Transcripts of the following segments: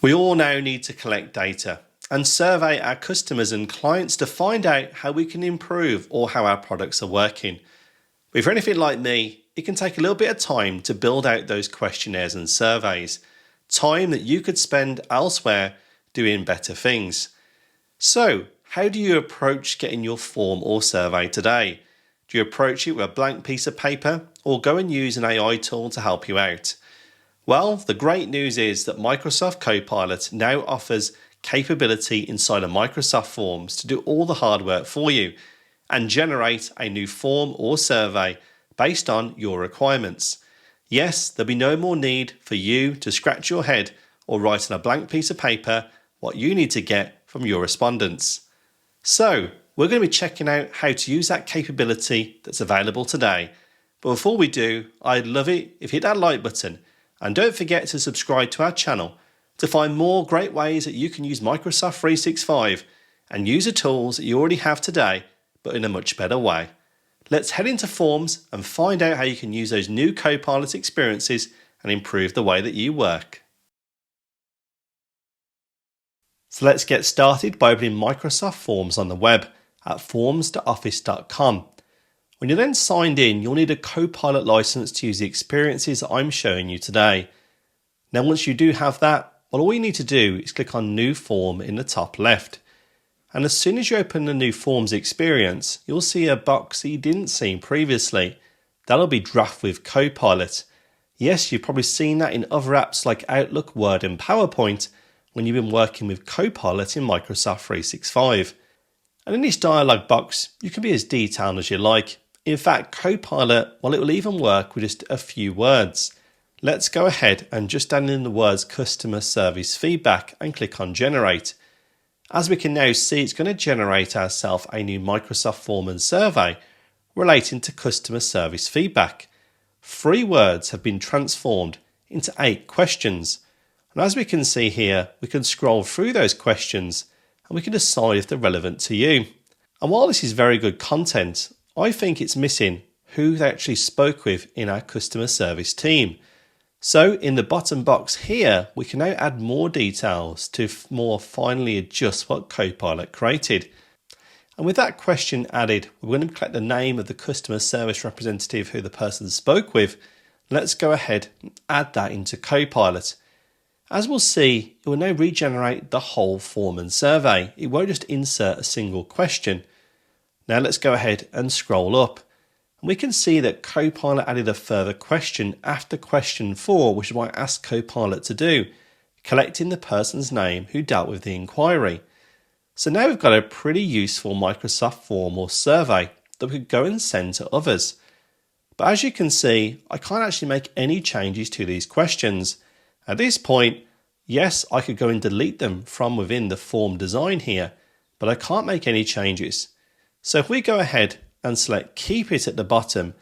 We all now need to collect data and survey our customers and clients to find out how we can improve or how our products are working. But if you're anything like me, it can take a little bit of time to build out those questionnaires and surveys, time that you could spend elsewhere doing better things. So, how do you approach getting your form or survey today? Do you approach it with a blank piece of paper or go and use an AI tool to help you out? Well, the great news is that Microsoft Copilot now offers capability inside of Microsoft Forms to do all the hard work for you and generate a new form or survey based on your requirements. Yes, there'll be no more need for you to scratch your head or write on a blank piece of paper what you need to get from your respondents. So, we're going to be checking out how to use that capability that's available today. But before we do, I'd love it if you hit that like button and don't forget to subscribe to our channel to find more great ways that you can use Microsoft 365 and use the tools that you already have today, but in a much better way. Let's head into Forms and find out how you can use those new Copilot experiences and improve the way that you work. So let's get started by opening Microsoft Forms on the web at forms.office.com. When you're then signed in, you'll need a Copilot license to use the experiences that I'm showing you today. Now, once you do have that, well, all you need to do is click on New Form in the top left. And as soon as you open the new Forms experience, you'll see a box that you didn't see previously. That'll be Draft with Copilot. Yes, you've probably seen that in other apps like Outlook, Word and PowerPoint when you've been working with Copilot in Microsoft 365. And in this dialog box, you can be as detailed as you like. In fact, Copilot, well, it will even work with just a few words. Let's go ahead and just add in the words customer service feedback and click on generate. As we can now see, it's going to generate ourselves a new Microsoft form and survey relating to customer service feedback. 3 words have been transformed into 8 questions. And as we can see here, we can scroll through those questions and we can decide if they're relevant to you. And while this is very good content, I think it's missing who they actually spoke with in our customer service team. So in the bottom box here, we can now add more details to more finely adjust what Copilot created. And with that question added, we're going to collect the name of the customer service representative who the person spoke with. Let's go ahead and add that into Copilot. As we'll see, it will now regenerate the whole form and survey. It won't just insert a single question. Now let's go ahead and scroll up. And we can see that Copilot added a further question after question 4, which is what I asked Copilot to do, collecting the person's name who dealt with the inquiry. So now we've got a pretty useful Microsoft form or survey that we could go and send to others. But as you can see, I can't actually make any changes to these questions. At this point, yes, I could go and delete them from within the form design here, but I can't make any changes. So if we go ahead and select Keep It at the bottom,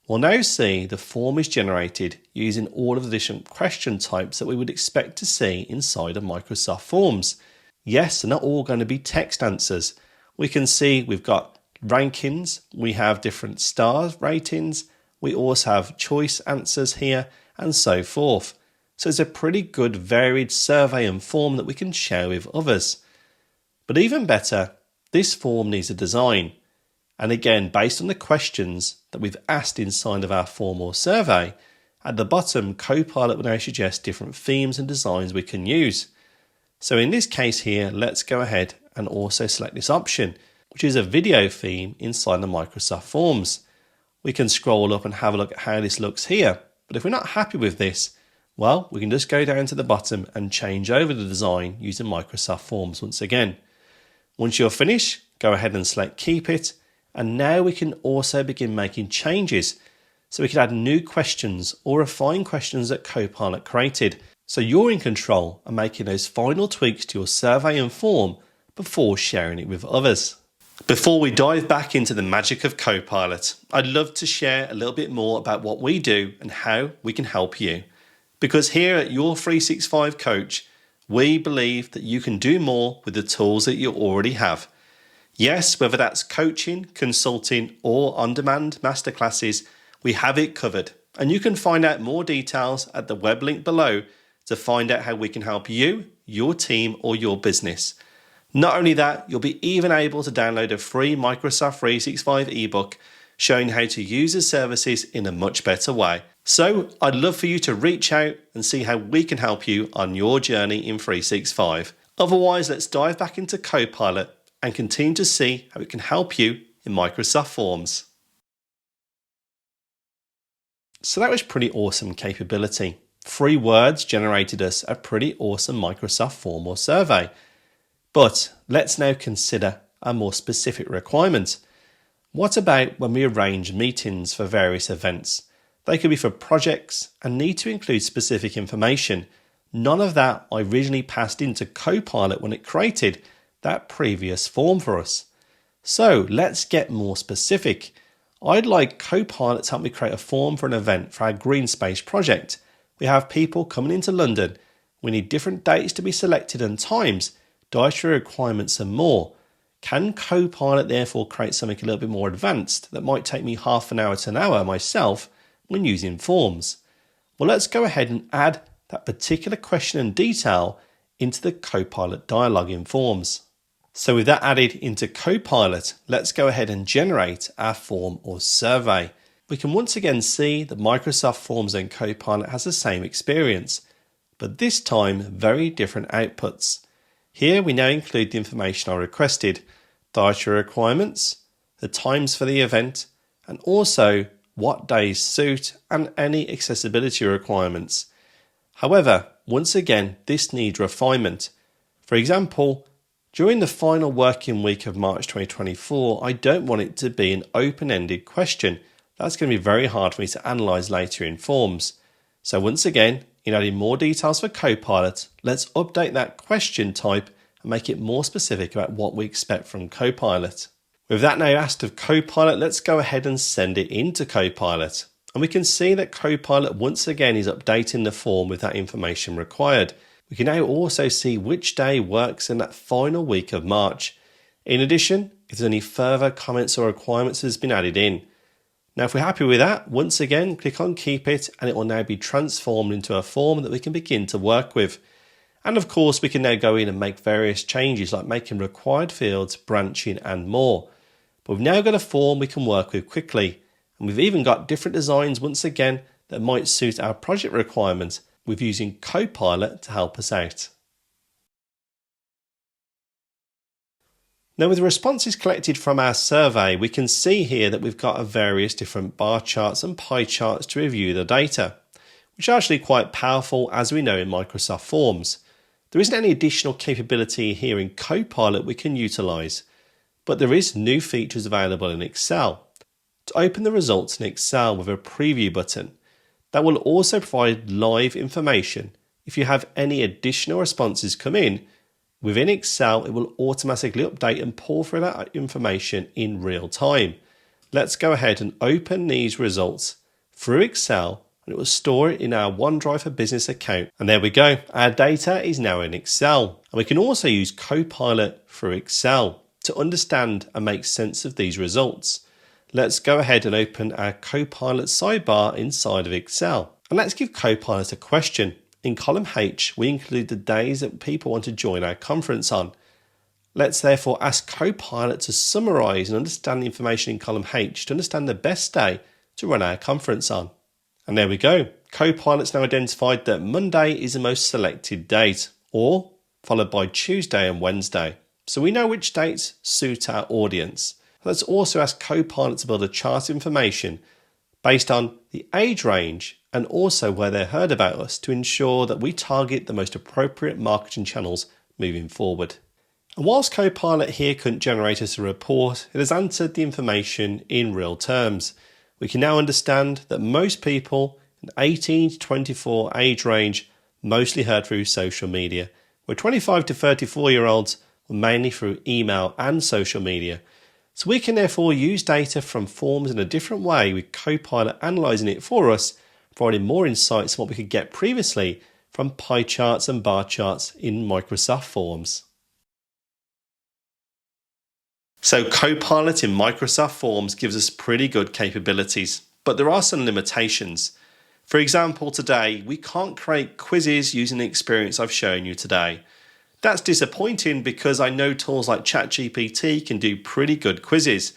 we'll now see the form is generated using all of the different question types that we would expect to see inside of Microsoft Forms. Yes, they're not all going to be text answers. We can see we've got rankings, we have different star ratings, we also have choice answers here, and so forth. So it's a pretty good varied survey and form that we can share with others. But even better, this form needs a design. And again, based on the questions that we've asked inside of our form or survey, at the bottom, Copilot will now suggest different themes and designs we can use. So in this case here, let's go ahead and also select this option, which is a video theme inside the Microsoft Forms. We can scroll up and have a look at how this looks here. But if we're not happy with this, well, we can just go down to the bottom and change over the design using Microsoft Forms once again. Once you're finished, go ahead and select Keep It. And now we can also begin making changes. So we can add new questions or refine questions that Copilot created. So you're in control of making those final tweaks to your survey and form before sharing it with others. Before we dive back into the magic of Copilot, I'd love to share a little bit more about what we do and how we can help you. Because here at Your 365 Coach, we believe that you can do more with the tools that you already have. Yes, whether that's coaching, consulting, or on-demand masterclasses, we have it covered. And you can find out more details at the web link below to find out how we can help you, your team, or your business. Not only that, you'll be even able to download a free Microsoft 365 ebook showing how to use the services in a much better way. So I'd love for you to reach out and see how we can help you on your journey in 365. Otherwise, let's dive back into Copilot and continue to see how it can help you in Microsoft Forms. So that was pretty awesome capability. 3 words generated us a pretty awesome Microsoft form or survey. But let's now consider a more specific requirement. What about when we arrange meetings for various events? They could be for projects and need to include specific information. None of that I originally passed into Copilot when it created that previous form for us. So let's get more specific. I'd like Copilot to help me create a form for an event for our green space project. We have people coming into London. We need different dates to be selected and times, dietary requirements and more. Can Copilot therefore create something a little bit more advanced that might take me half an hour to an hour myself when using forms? Well, let's go ahead and add that particular question and detail into the Copilot dialog in Forms. So with that added into Copilot, let's go ahead and generate our form or survey. We can once again see that Microsoft Forms and Copilot has the same experience, but this time very different outputs. Here we now include the information I requested, dietary requirements, the times for the event, and also what days suit and any accessibility requirements. However, once again, this needs refinement. For example, during the final working week of March 2024, I don't want it to be an open-ended question. That's going to be very hard for me to analyse later in Forms. So once again, in adding more details for Copilot, let's update that question type and make it more specific about what we expect from Copilot. With that now asked of Copilot, let's go ahead and send it into Copilot. And we can see that Copilot once again is updating the form with that information required. We can now also see which day works in that final week of March. In addition, if there's any further comments or requirements that has been added in. Now, if we're happy with that, once again, click on Keep It and it will now be transformed into a form that we can begin to work with. And of course, we can now go in and make various changes like making required fields, branching and more. But we've now got a form we can work with quickly. And we've even got different designs once again that might suit our project requirements with using Copilot to help us out. Now with the responses collected from our survey, we can see here that we've got various different bar charts and pie charts to review the data, which are actually quite powerful as we know in Microsoft Forms. There isn't any additional capability here in Copilot we can utilise, but there is new features available in Excel. To open the results in Excel with a preview button, that will also provide live information. If you have any additional responses come in, within Excel, it will automatically update and pull through that information in real time. Let's go ahead and open these results through Excel and it will store it in our OneDrive for Business account. And there we go. Our data is now in Excel. And we can also use Copilot through Excel to understand and make sense of these results. Let's go ahead and open our Copilot sidebar inside of Excel. And let's give Copilot a question. In column H, we include the days that people want to join our conference on. Let's therefore ask Copilot to summarise and understand the information in column H to understand the best day to run our conference on. And there we go. Copilot's now identified that Monday is the most selected date, or followed by Tuesday and Wednesday. So we know which dates suit our audience. Let's also ask Copilot to build a chart of information based on the age range and also where they heard about us to ensure that we target the most appropriate marketing channels moving forward. And whilst Copilot here couldn't generate us a report, it has answered the information in real terms. We can now understand that most people in 18 to 24 age range mostly heard through social media, where 25 to 34-year-olds were mainly through email and social media. So we can therefore use data from forms in a different way with Copilot analysing it for us, providing more insights than what we could get previously from pie charts and bar charts in Microsoft Forms. So Copilot in Microsoft Forms gives us pretty good capabilities, but there are some limitations. For example, today, we can't create quizzes using the experience I've shown you today. That's disappointing because I know tools like ChatGPT can do pretty good quizzes,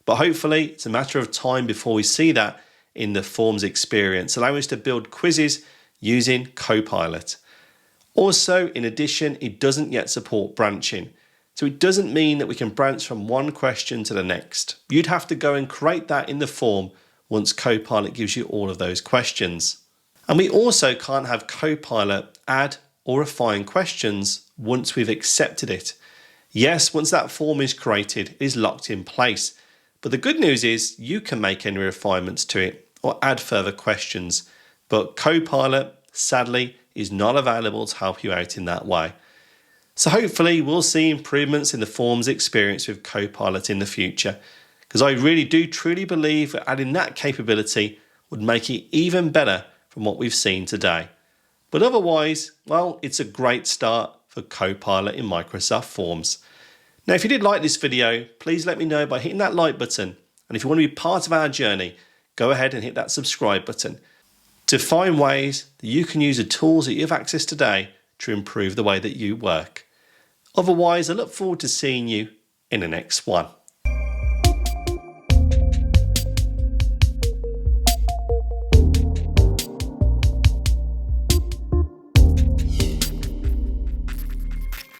but hopefully it's a matter of time before we see that in the Forms experience, allowing us to build quizzes using Copilot. Also, in addition, it doesn't yet support branching. So it doesn't mean that we can branch from one question to the next. You'd have to go and create that in the form once Copilot gives you all of those questions. And we also can't have Copilot add or refine questions once we've accepted it. Yes, once that form is created, it is locked in place. But the good news is you can make any refinements to it or add further questions. But Copilot, sadly, is not available to help you out in that way. So hopefully we'll see improvements in the Forms experience with Copilot in the future, because I really do truly believe that adding that capability would make it even better from what we've seen today. But otherwise, well, it's a great start for Copilot in Microsoft Forms. Now, if you did like this video, please let me know by hitting that like button. And if you want to be part of our journey, go ahead and hit that subscribe button to find ways that you can use the tools that you have access today to improve the way that you work. Otherwise, I look forward to seeing you in the next one.